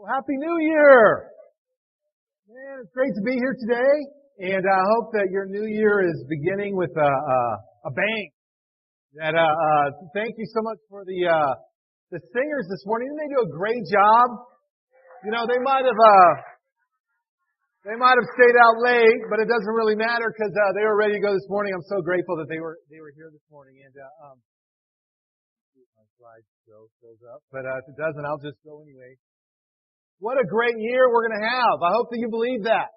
Well, Happy New Year! Man, it's great to be here today, and I hope that your new year is beginning with a bang. Thank you so much for the singers this morning. Didn't they do a great job? You know, they might have stayed out late, but it doesn't really matter because they were ready to go this morning. I'm so grateful that they were here this morning. And my slide shows up, but if it doesn't, I'll just go anyway. What a great year we're going to have. I hope that you believe that.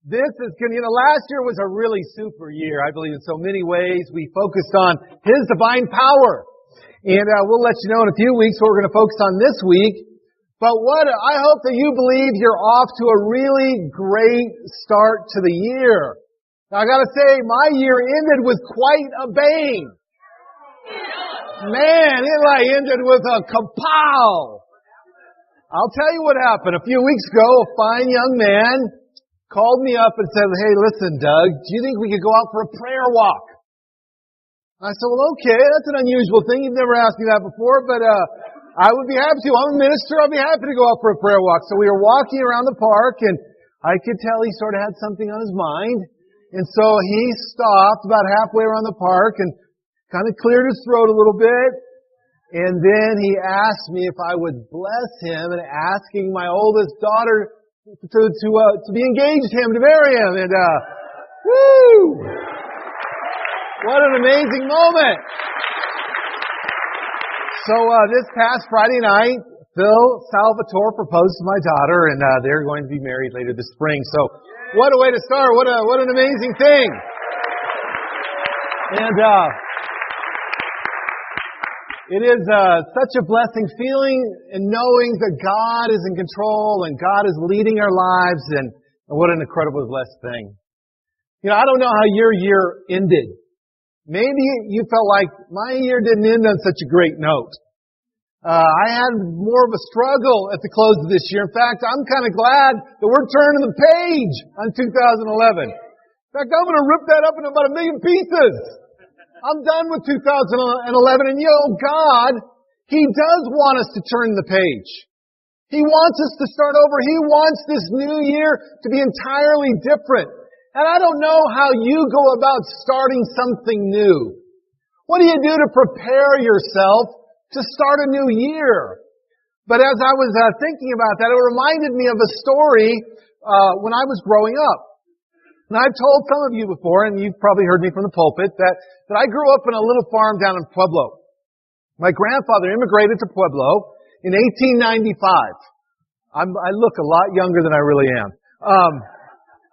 Last year was a really super year, I believe, in so many ways. We focused on His divine power. And we'll let you know in a few weeks what we're going to focus on this week. But I hope that you believe you're off to a really great start to the year. Now, I got to say, my year ended with quite a bang. Man, it ended with a kapow. I'll tell you what happened. A few weeks ago, a fine young man called me up and said, "Hey, listen, Doug, do you think we could go out for a prayer walk?" I said, "Well, okay, that's an unusual thing. You've never asked me that before, but I would be happy to. I'm a minister. I'll be happy to go out for a prayer walk." So we were walking around the park, and I could tell he sort of had something on his mind. And so he stopped about halfway around the park and kind of cleared his throat a little bit. And then he asked me if I would bless him and asking my oldest daughter to be engaged to him, to marry him. And, woo! What an amazing moment! So, this past Friday night, Phil Salvatore proposed to my daughter, and, they're going to be married later this spring. So, what a way to start. What an amazing thing. And, it is such a blessing feeling and knowing that God is in control and God is leading our lives, and what an incredible blessed thing. You know, I don't know how your year ended. Maybe you felt like my year didn't end on such a great note. I had more of a struggle at the close of this year. In fact, I'm kind of glad that we're turning the page on 2011. In fact, I'm going to rip that up into about 1 million pieces. I'm done with 2011, and God, He does want us to turn the page. He wants us to start over. He wants this new year to be entirely different. And I don't know how you go about starting something new. What do you do to prepare yourself to start a new year? But as I was thinking about that, it reminded me of a story when I was growing up. And I've told some of you before, and you've probably heard me from the pulpit, that I grew up in a little farm down in Pueblo. My grandfather immigrated to Pueblo in 1895. I look a lot younger than I really am.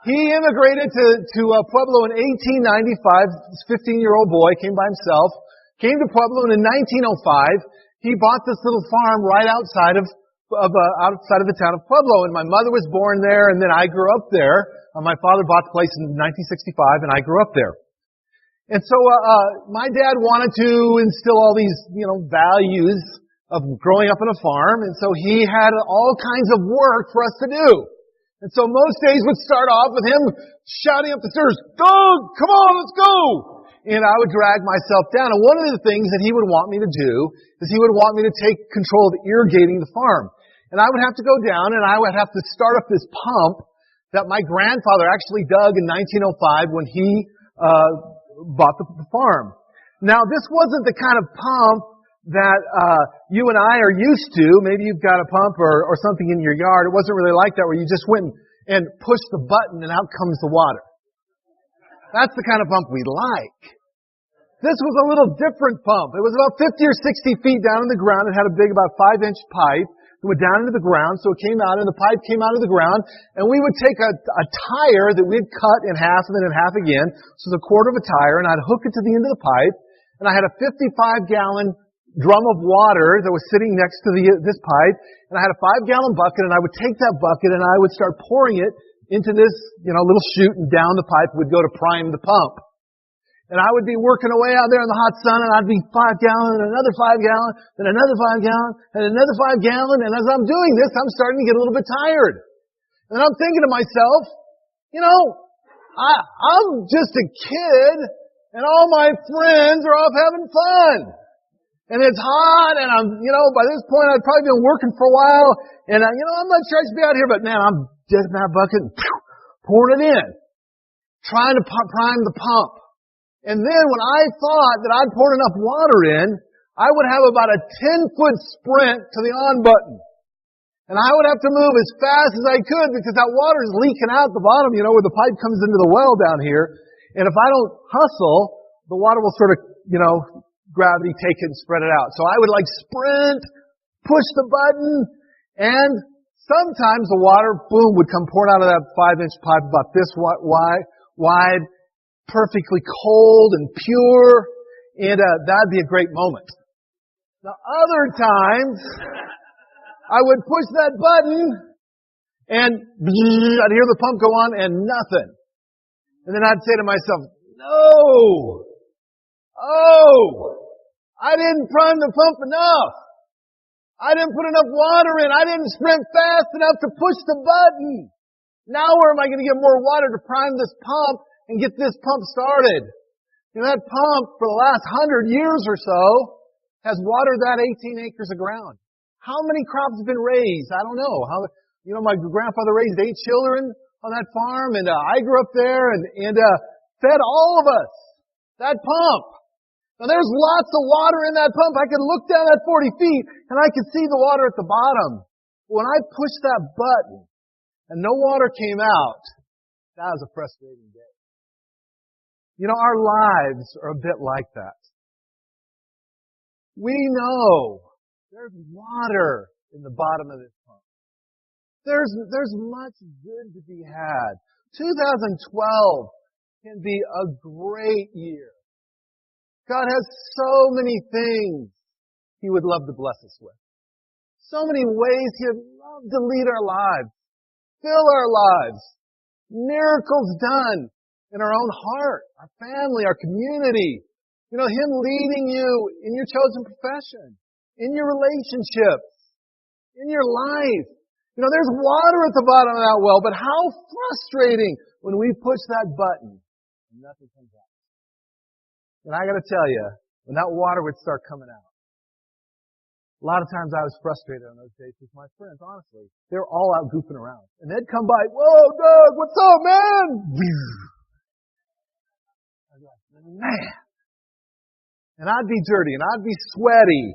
He immigrated to Pueblo in 1895. This 15-year-old boy came by himself, came to Pueblo, and in 1905, he bought this little farm right outside of the town of Pueblo. And my mother was born there, and then I grew up there. My father bought the place in 1965, and I grew up there. And so, my dad wanted to instill all these, values of growing up on a farm, and so he had all kinds of work for us to do. And so most days would start off with him shouting up the stairs, "Doug, come on, let's go!" And I would drag myself down. And one of the things that he would want me to do is he would want me to take control of irrigating the farm. And I would have to go down, and I would have to start up this pump that my grandfather actually dug in 1905 when he bought the farm. Now, this wasn't the kind of pump that you and I are used to. Maybe you've got a pump or something in your yard. It wasn't really like that, where you just went and pushed the button and out comes the water. That's the kind of pump we like. This was a little different pump. It was about 50 or 60 feet down in the ground. It had a big, about 5-inch pipe. It went down into the ground, so it came out, and the pipe came out of the ground, and we would take a tire that we'd cut in half and then in half again, so it's a quarter of a tire, and I'd hook it to the end of the pipe, and I had a 55-gallon drum of water that was sitting next to this pipe, and I had a 5-gallon bucket, and I would take that bucket, and I would start pouring it into this, little chute, and down the pipe would go to prime the pump. And I would be working away out there in the hot sun, and I'd be 5 gallon, and another 5 gallon, then another 5 gallon, and another 5 gallon. And as I'm doing this, I'm starting to get a little bit tired. And I'm thinking to myself, I'm just a kid, and all my friends are off having fun. And it's hot, and by this point I'd probably been working for a while, and I'm not sure I should be out here, but man, I'm dipping that bucket and pouring it in, trying to prime the pump. And then when I thought that I'd poured enough water in, I would have about a 10-foot sprint to the on button. And I would have to move as fast as I could because that water is leaking out the bottom, where the pipe comes into the well down here. And if I don't hustle, the water will sort of, gravity take it and spread it out. So I would sprint, push the button, and sometimes the water, boom, would come pouring out of that 5-inch pipe about this wide, perfectly cold and pure, and that'd be a great moment. Now other times, I would push that button, and I'd hear the pump go on, and nothing. And then I'd say to myself, no! Oh! I didn't prime the pump enough. I didn't put enough water in. I didn't sprint fast enough to push the button. Now where am I going to get more water to prime this pump and get this pump started? That pump for the last 100 years or so has watered that 18 acres of ground. How many crops have been raised? I don't know. My grandfather raised 8 children on that farm, and I grew up there and fed all of us. That pump. Now there's lots of water in that pump. I could look down at 40 feet and I could see the water at the bottom. When I pushed that button and no water came out, that was a frustrating day. Our lives are a bit like that. We know there's water in the bottom of this pump. There's much good to be had. 2012 can be a great year. God has so many things He would love to bless us with. So many ways He would love to lead our lives, fill our lives, miracles done in our own heart, our family, our community. Him leading you in your chosen profession, in your relationships, in your life. There's water at the bottom of that well, but how frustrating when we push that button and nothing comes out. And I got to tell you, when that water would start coming out, a lot of times I was frustrated on those days with my friends, honestly. They were all out goofing around. And they'd come by, whoa, Doug, what's up, man? I'd be like, man. And I'd be dirty, and I'd be sweaty,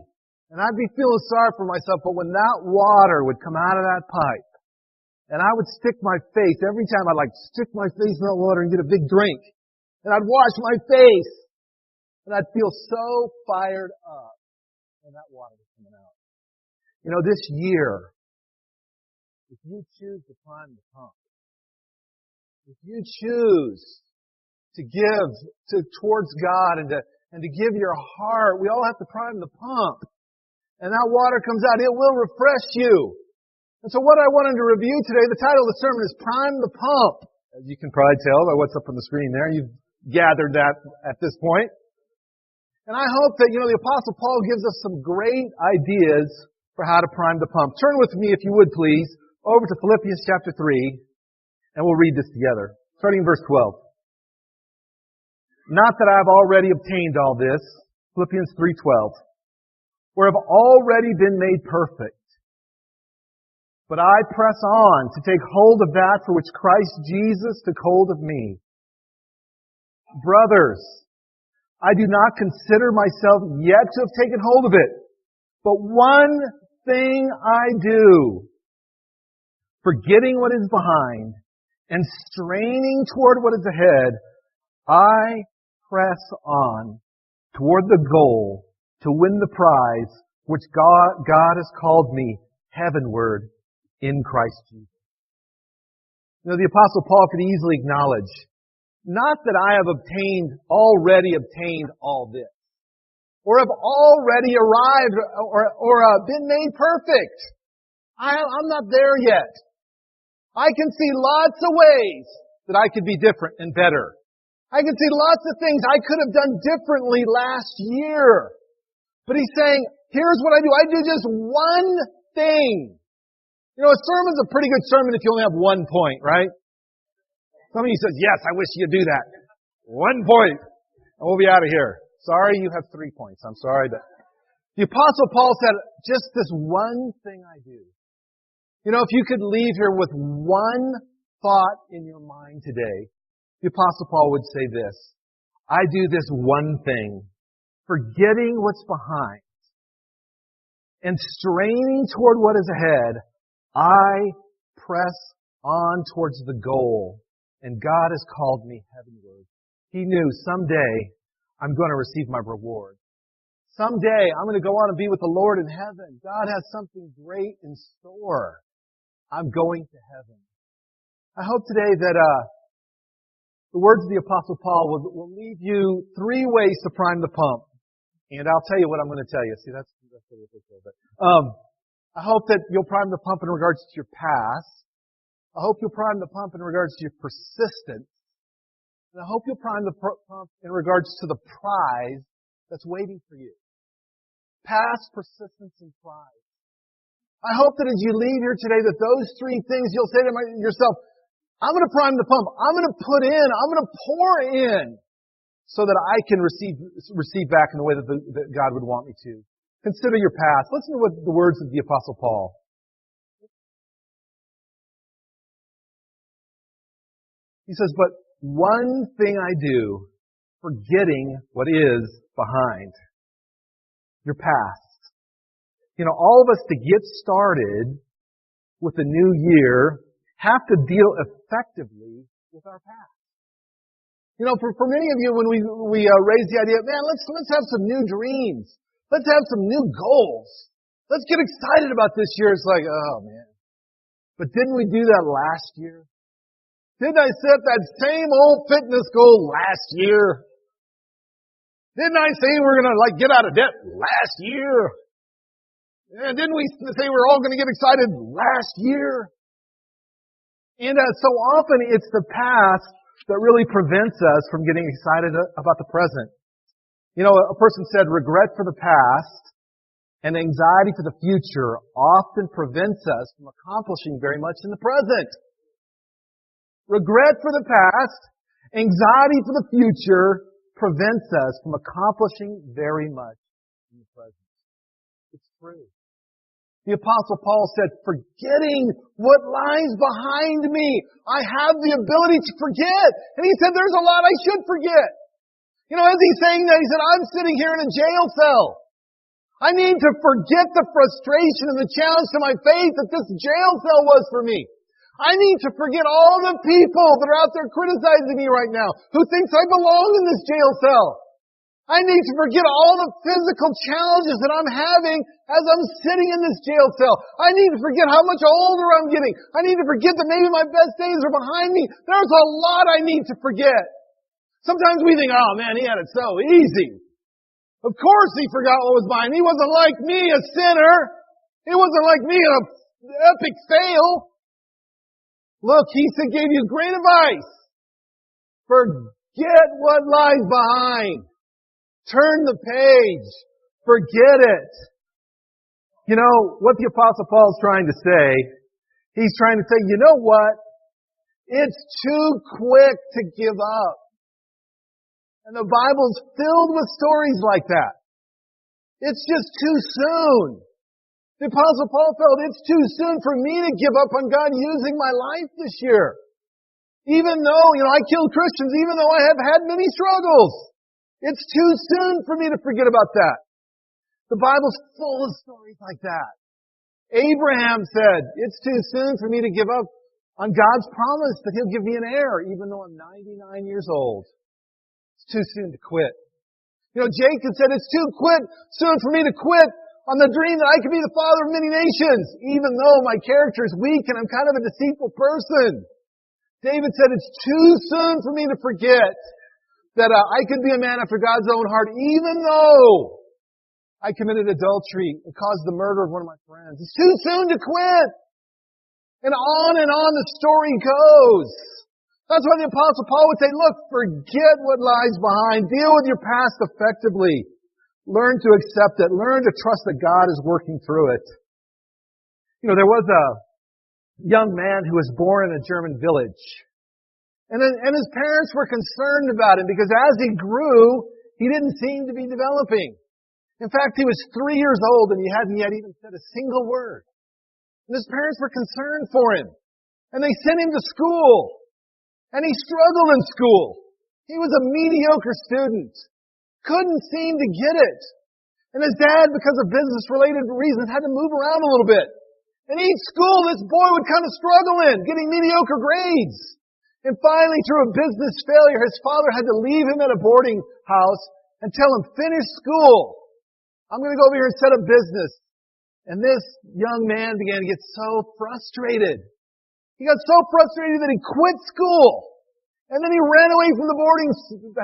and I'd be feeling sorry for myself. But when that water would come out of that pipe, and I would stick my face, every time I'd stick my face in that water and get a big drink, and I'd wash my face, and I'd feel so fired up when that water was coming out. This year, if you choose to prime the pump, if you choose to give towards God and to give your heart, we all have to prime the pump. And that water comes out, it will refresh you. And so what I wanted to review today, the title of the sermon is Prime the Pump. As you can probably tell by what's up on the screen there, you've gathered that at this point. And I hope that, the Apostle Paul gives us some great ideas for how to prime the pump. Turn with me, if you would please, over to Philippians chapter 3, and we'll read this together. Starting in verse 12. Not that I have already obtained all this, Philippians 3:12, or have already been made perfect. But I press on to take hold of that for which Christ Jesus took hold of me. Brothers, I do not consider myself yet to have taken hold of it. But one thing I do, forgetting what is behind and straining toward what is ahead, I press on toward the goal to win the prize which God has called me heavenward in Christ Jesus. The Apostle Paul could easily acknowledge, not that I have already obtained all this, or have already arrived or been made perfect. I'm not there yet. I can see lots of ways that I could be different and better. I can see lots of things I could have done differently last year. But he's saying, here's what I do. I do just one thing. A sermon's a pretty good sermon if you only have 1 point, right? Some of you says, yes, I wish you'd do that. 1 point. And we'll be out of here. Sorry, you have 3 points. I'm sorry. But The Apostle Paul said, just this one thing I do. You know, if you could leave here with one thought in your mind today, the Apostle Paul would say this: I do this one thing, forgetting what's behind and straining toward what is ahead, I press on towards the goal, and God has called me heavenward. He knew someday I'm going to receive my reward. Someday I'm going to go on and be with the Lord in heaven. God has something great in store. I'm going to heaven. I hope today that the words of the Apostle Paul will leave you three ways to prime the pump. And I'll tell you what I'm going to tell you. See, that's what it is. But I hope that you'll prime the pump in regards to your past. I hope you'll prime the pump in regards to your persistence. And I hope you'll prime the pump in regards to the prize that's waiting for you. Past, persistence, and prize. I hope that as you leave here today that those three things you'll say to yourself, I'm going to prime the pump. I'm going to put in. I'm going to pour in so that I can receive back in the way that God would want me to. Consider your past. Listen to what the words of the Apostle Paul. He says, but one thing I do, forgetting what is behind. Your past. You know, all of us to get started with the new year have to deal effectively with our past. You know, for many of you, when we raise the idea, man, let's have some new dreams. Let's have some new goals. Let's get excited about this year. It's like, oh man. But didn't we do that last year? Didn't I set that same old fitness goal last year? Didn't I say we're going to get out of debt last year? And didn't we say we're all going to get excited last year? And so often it's the past that really prevents us from getting excited about the present. You know, a person said regret for the past and anxiety for the future often prevents us from accomplishing very much in the present. Regret for the past, anxiety for the future prevents us from accomplishing very much in the present. It's true. The Apostle Paul said, forgetting what lies behind me. I have the ability to forget. And he said, there's a lot I should forget. You know, as he's saying that, he said, I'm sitting here in a jail cell. I need to forget the frustration and the challenge to my faith that this jail cell was for me. I need to forget all the people that are out there criticizing me right now, who thinks I belong in this jail cell. I need to forget all the physical challenges that I'm having as I'm sitting in this jail cell. I need to forget how much older I'm getting. I need to forget that maybe my best days are behind me. There's a lot I need to forget. Sometimes we think, oh man, he had it so easy. Of course he forgot what was behind. He wasn't like me, a sinner. He wasn't like me, an epic fail. Look, he gave you great advice. Forget what lies behind. Turn the page. Forget it. You know, what the Apostle Paul is trying to say, he's trying to say, you know what? It's too quick to give up. And the Bible's filled with stories like that. It's just too soon. The Apostle Paul felt it's too soon for me to give up on God using my life this year. Even though, I killed Christians, even though I have had many struggles. It's too soon for me to forget about that. The Bible's full of stories like that. Abraham said, it's too soon for me to give up on God's promise that He'll give me an heir, even though I'm 99 years old. It's too soon to quit. Jacob said, it's too soon for me to quit on the dream that I could be the father of many nations, even though my character is weak and I'm kind of a deceitful person. David said, it's too soon for me to forget that I could be a man after God's own heart, even though I committed adultery and caused the murder of one of my friends. It's too soon to quit. And on the story goes. That's why the Apostle Paul would say, look, forget what lies behind. Deal with your past effectively. Learn to accept it. Learn to trust that God is working through it. There was a young man who was born in a German village. And his parents were concerned about him because as he grew, he didn't seem to be developing. In fact, he was 3 years old and he hadn't yet even said a single word. And his parents were concerned for him. And they sent him to school. And he struggled in school. He was a mediocre student. Couldn't seem to get it. And his dad, because of business-related reasons, had to move around a little bit. And each school, this boy would kind of struggle in, getting mediocre grades. And finally, through a business failure, his father had to leave him at a boarding house and tell him, finish school. I'm going to go over here and set up business. And this young man began to get so frustrated. He got so frustrated that he quit school. And then he ran away from the boarding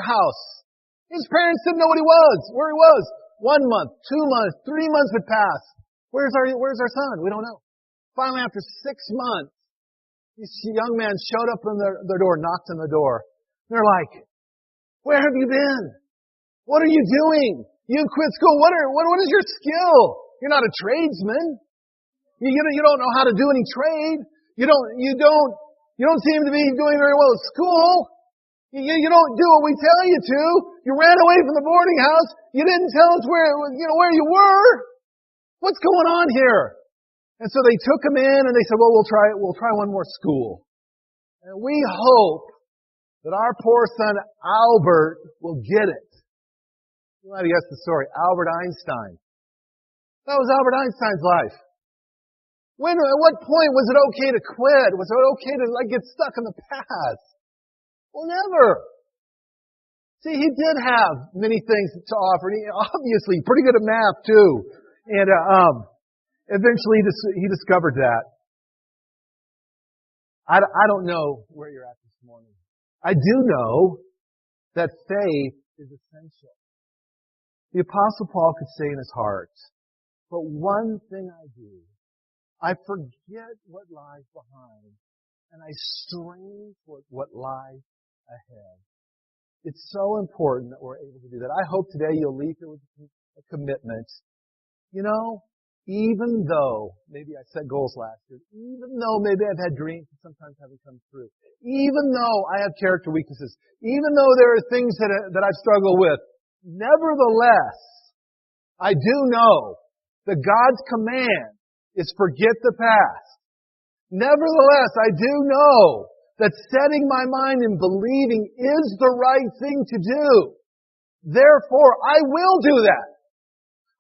house. His parents didn't know where he was. 1 month, 2 months, 3 months had passed. Where's our son? We don't know. Finally, after 6 months, this young man showed up on their door, knocked on the door. And they're like, where have you been? What are you doing? You quit school. What is your skill? You're not a tradesman. You don't know how to do any trade. You don't seem to be doing very well at school. You don't do what we tell you to. You ran away from the boarding house. You didn't tell us where you were. What's going on here? And so they took him in and they said, well, we'll try one more school. And we hope that our poor son Albert will get it. You might have guessed the story. Albert Einstein. That was Albert Einstein's life. At what point was it okay to quit? Was it okay to get stuck in the past? Well, never. See, he did have many things to offer. And he obviously pretty good at math too. And eventually he discovered that. I don't know where you're at this morning. I do know that faith is essential. The Apostle Paul could say in his heart, but one thing I do, I forget what lies behind, and I strain for what lies ahead. It's so important that we're able to do that. I hope today you'll leave here with a commitment. Even though maybe I set goals last year, even though maybe I've had dreams that sometimes haven't come true, even though I have character weaknesses, even though there are things that I've struggled with, nevertheless, I do know that God's command is forget the past. Nevertheless, I do know that setting my mind and believing is the right thing to do. Therefore, I will do that.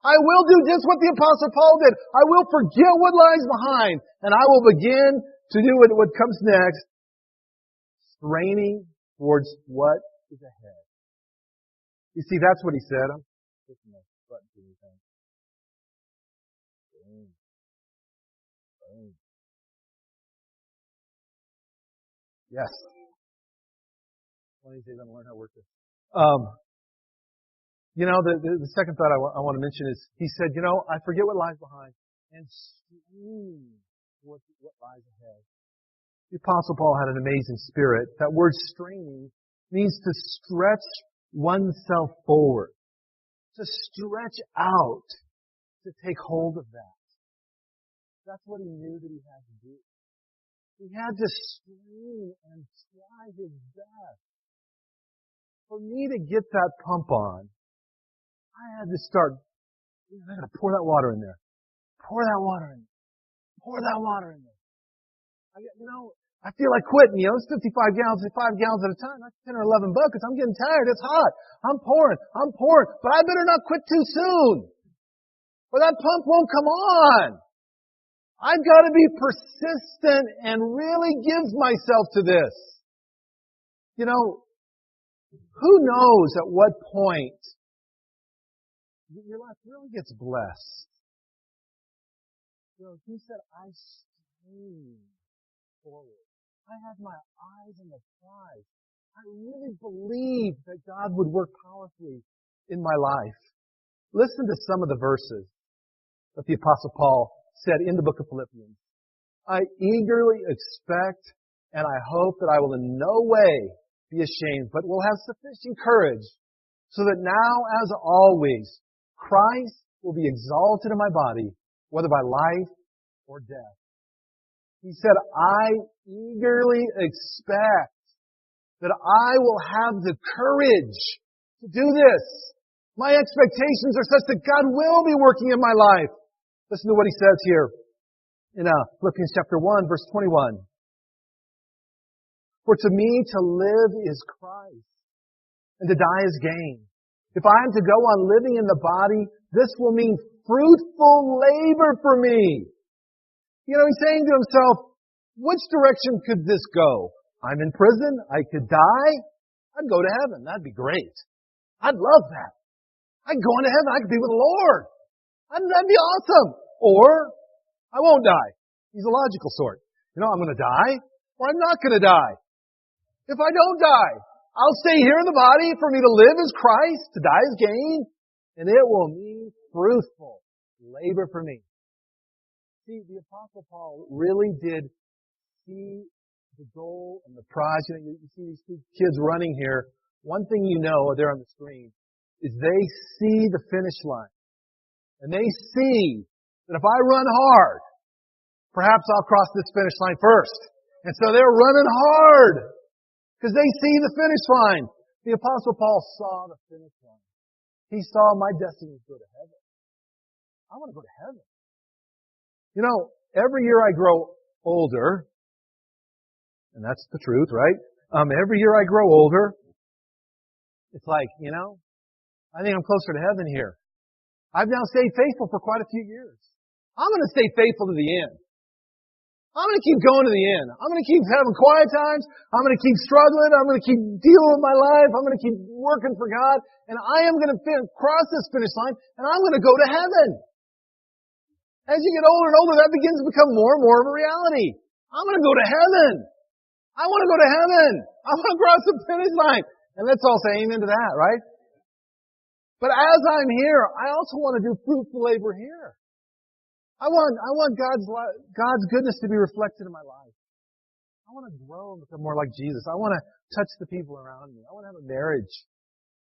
I will do just what the Apostle Paul did. I will forget what lies behind, and I will begin to do what comes next, straining towards what is ahead. You see, that's what he said. I'm pushing the button for you. Boom. Boom. Yes. One of these days I'm going to learn how to work this. The second thought I want to mention is, he said, I forget what lies behind and strain what lies ahead. The Apostle Paul had an amazing spirit. That word straining means to stretch oneself forward, to stretch out, to take hold of that. That's what he knew that he had to do. He had to strain and try his best. For me to get that pump on, I had to start, I got to pour that water in there. Pour that water in there. Pour that water in there. I feel like quitting, it's 55 gallons at a time. That's 10 or 11 buckets. I'm getting tired. It's hot. I'm pouring. But I better not quit too soon, or that pump won't come on. I've got to be persistent and really give myself to this. Who knows at what point your life really gets blessed. He said, I strain forward. I had my eyes on the prize. I really believed that God would work powerfully in my life. Listen to some of the verses that the Apostle Paul said in the book of Philippians. I eagerly expect and I hope that I will in no way be ashamed, but will have sufficient courage so that now, as always, Christ will be exalted in my body, whether by life or death. He said, I eagerly expect that I will have the courage to do this. My expectations are such that God will be working in my life. Listen to what he says here in Philippians chapter 1, verse 21. For to me to live is Christ, and to die is gain. If I am to go on living in the body, this will mean fruitful labor for me. You know, he's saying to himself, which direction could this go? I'm in prison. I could die. I'd go to heaven. That'd be great. I'd love that. I'd go into heaven. I could be with the Lord. That'd be awesome. Or, I won't die. He's a logical sort. You know, I'm going to die, or I'm not going to die. If I don't die, I'll stay here in the body. For me to live is Christ, to die is gain, and it will mean fruitful labor for me. See, the Apostle Paul really did see the goal and the prize. You see these two kids running here. One thing you know, there on the screen, is they see the finish line. And they see that if I run hard, perhaps I'll cross this finish line first. And so they're running hard because they see the finish line. The Apostle Paul saw the finish line. He saw my destiny to go to heaven. I want to go to heaven. You know, every year I grow older, and that's the truth, right? Every year I grow older, it's like, you know, I think I'm closer to heaven here. I've now stayed faithful for quite a few years. I'm going to stay faithful to the end. I'm going to keep going to the end. I'm going to keep having quiet times. I'm going to keep struggling. I'm going to keep dealing with my life. I'm going to keep working for God. And I am going to cross this finish line, and I'm going to go to heaven. As you get older and older, that begins to become more and more of a reality. I'm going to go to heaven. I want to go to heaven. I want to cross the finish line. And let's all say amen to that, right? But as I'm here, I also want to do fruitful labor here. I want God's goodness to be reflected in my life. I want to grow and become more like Jesus. I want to touch the people around me. I want to have a marriage,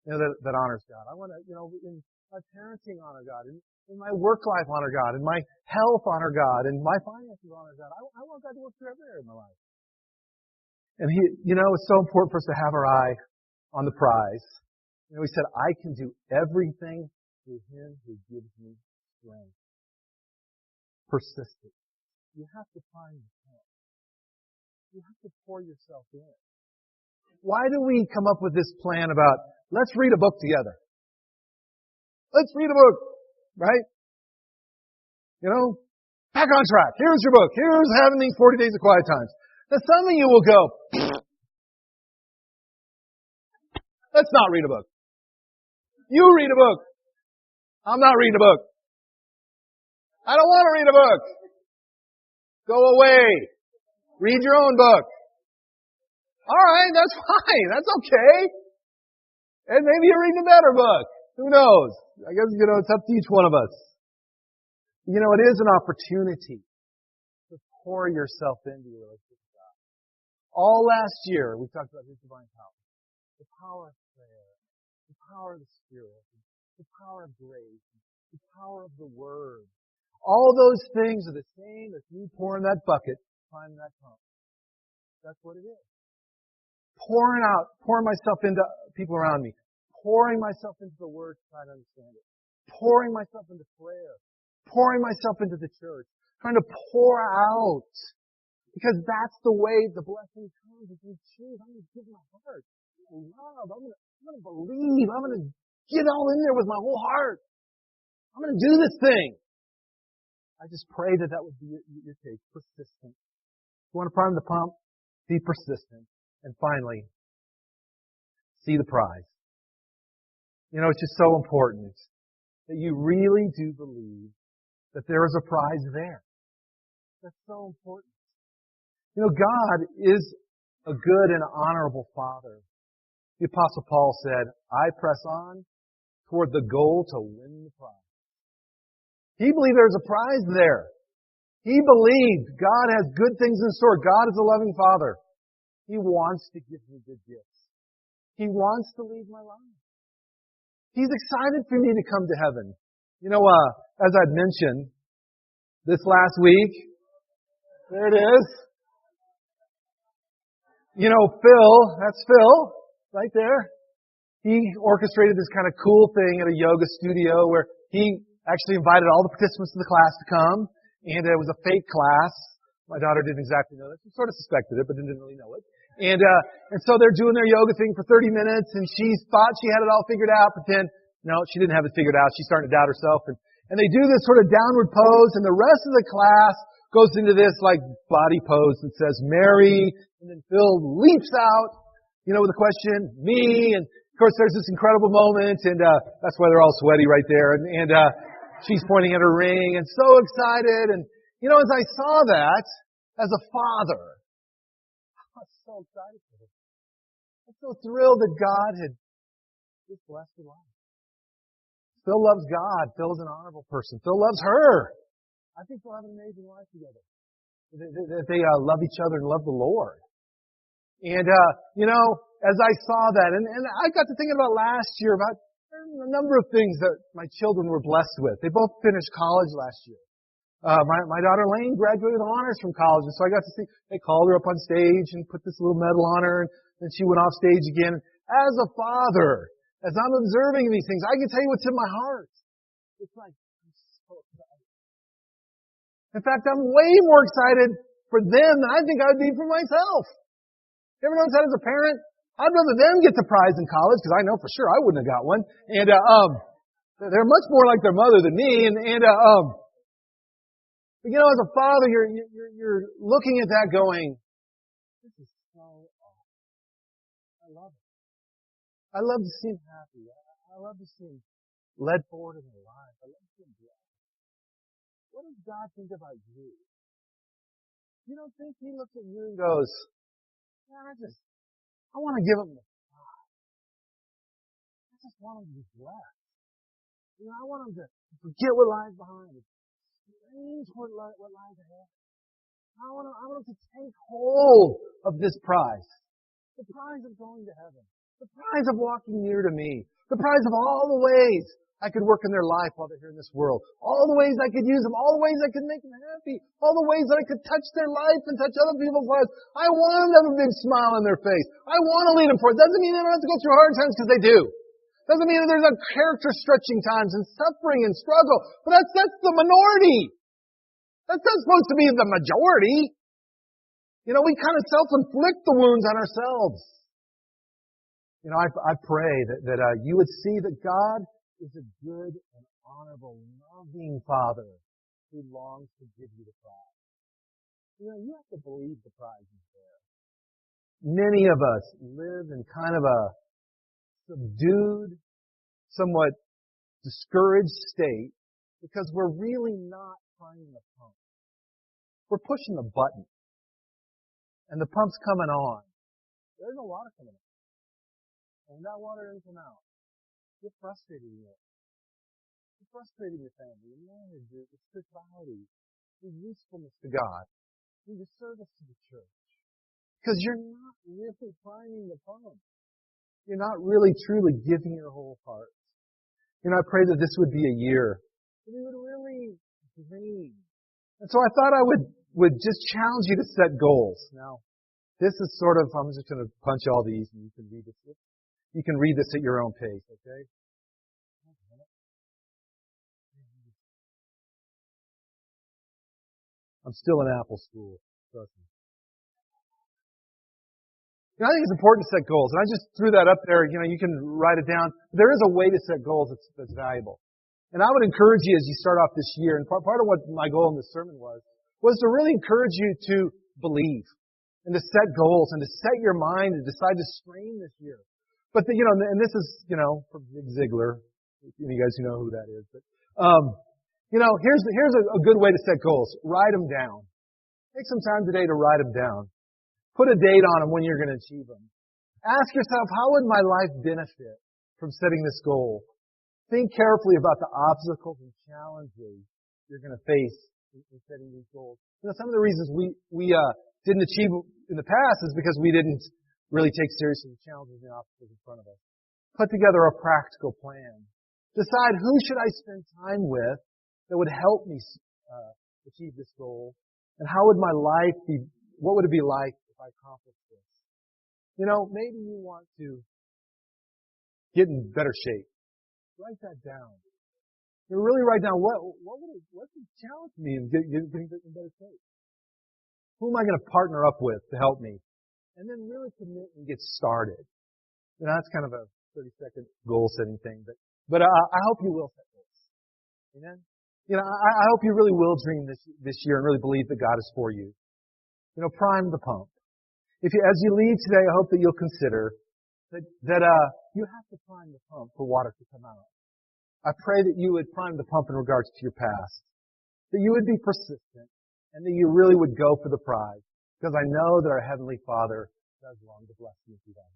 that honors God. I want to, in my parenting honor God. In my work life honor God. In my health honor God. In my finances honor God. I want God to work through every area of my life. And it's so important for us to have our eye on the prize. He said, I can do everything through Him who gives me strength. Persistent. You have to find the time. You have to pour yourself in. Why do we come up with this plan about, let's read a book together? Let's read a book, right? Back on track. Here's your book. Here's having these 40 days of quiet times. Now some of you will go, let's not read a book. You read a book. I'm not reading a book. I don't want to read a book. Go away. Read your own book. All right, that's fine. That's okay. And maybe you're reading a better book. Who knows? I guess, it's up to each one of us. It is an opportunity to pour yourself into your relationship with God. All last year, we talked about His divine power. The power of prayer. The power of the Spirit. The power of grace. The power of the Word. All those things are the same as me pouring that bucket, climbing that pump. That's what it is. Pouring myself into people around me. Pouring myself into the Word to try to understand it. Pouring myself into prayer. Pouring myself into the church. Trying to pour out. Because that's the way the blessing comes. If you choose, I'm going to give my heart. I'm going to love. I'm going to believe. I'm going to get all in there with my whole heart. I'm going to do this thing. I just pray that would be your case. Persistent. If you want to prime the pump, be persistent. And finally, see the prize. It's just so important that you really do believe that there is a prize there. That's so important. God is a good and honorable Father. The Apostle Paul said, I press on toward the goal to win the prize. He believed there was a prize there. He believed God has good things in store. God is a loving Father. He wants to give me good gifts. He wants to lead my life. He's excited for me to come to heaven. As I'd mentioned, this last week, there it is. Phil, that's Phil, right there. he orchestrated this kind of cool thing at a yoga studio where he actually invited all the participants of the class to come, and it was a fake class. My daughter didn't exactly know that. She sort of suspected it, but didn't really know it. And so they're doing their yoga thing for 30 minutes, and she thought she had it all figured out, but then, no, she didn't have it figured out. She's starting to doubt herself. And they do this sort of downward pose, and the rest of the class goes into this like body pose that says Mary, and then Phil leaps out, with the question, me, and of course there's this incredible moment, and that's why they're all sweaty right there, and she's pointing at her ring, and so excited, and as I saw that, as a father, I was so excited for her. I'm so thrilled that God had just blessed her life. Phil loves God. Phil is an honorable person. Phil loves her. I think they'll have an amazing life together. They love each other and love the Lord. And, as I saw that, and I got to thinking about last year, about a number of things that my children were blessed with. They both finished college last year. My daughter Lane graduated with honors from college, and so I got to see, they called her up on stage and put this little medal on her, and then she went off stage again. As a father, as I'm observing these things, I can tell you what's in my heart. It's like, I'm so excited. In fact, I'm way more excited for them than I think I would be for myself. You ever notice that as a parent? I'd rather them get the prize in college, because I know for sure I wouldn't have got one. And they're much more like their mother than me. But as a father, you're looking at that going, this is so awesome. I love it. I love to see them happy. I love to see them led forward in their lives. I love to see them blessed. What does God think about you? You don't think He looks at you and goes, I want to give them the prize. I just want them to be blessed. I want them to forget what lies behind. Change what lies ahead. I want them to take hold of this prize. The prize of going to heaven. The prize of walking near to me. The prize of all the ways I could work in their life while they're here in this world. All the ways I could use them. All the ways I could make them happy. All the ways that I could touch their life and touch other people's lives. I want them to have a big smile on their face. I want to lead them forward. Doesn't mean they don't have to go through hard times, because they do. Doesn't mean that there's no character stretching times and suffering and struggle. But that's the minority. That's not supposed to be the majority. We kind of self-inflict the wounds on ourselves. I pray that you would see that God is a good and honorable, loving Father who longs to give you the prize. You have to believe the prize is there. Many of us live in kind of a subdued, somewhat discouraged state because we're really not priming the pump. We're pushing the button. And the pump's coming on. There's no water coming on. And that water doesn't come out. You're frustrated in it. You're frustrated in your family, your marriage, your spirituality, your usefulness to God, your service to the church. Because you're not really priming the pump. You're not really truly giving your whole heart. I pray that this would be a year that we would really dream. And so I thought I would just challenge you to set goals. Now, this is sort of, I'm just going to punch all these and you can read this. You can read this at your own pace, okay? I'm still in Apple school, trust me. I think it's important to set goals, and I just threw that up there. You can write it down. There is a way to set goals that's valuable. And I would encourage you as you start off this year, and part of what my goal in this sermon was to really encourage you to believe and to set goals and to set your mind and decide to strain this year. But, and this is, from Zig Ziglar. You guys who know who that is. But, here's a good way to set goals. Write them down. Take some time today to write them down. Put a date on them when you're going to achieve them. Ask yourself, how would my life benefit from setting this goal? Think carefully about the obstacles and challenges you're going to face in setting these goals. Some of the reasons we didn't achieve in the past is because we didn't really take seriously the challenges and obstacles in front of us. Put together a practical plan. Decide who should I spend time with that would help me achieve this goal, and how would my life be? What would it be like if I accomplished this? Maybe you want to get in better shape. Write that down. You really write down what would challenge me in getting in better shape. Who am I going to partner up with to help me? And then really commit and get started. That's kind of a 30-second goal-setting thing, but I hope you will set goals. Amen. I hope you really will dream this year and really believe that God is for you. Prime the pump. As you leave today, I hope that you'll consider that you have to prime the pump for water to come out. I pray that you would prime the pump in regards to your past, that you would be persistent, and that you really would go for the prize, because I know that our Heavenly Father does long to bless you through that.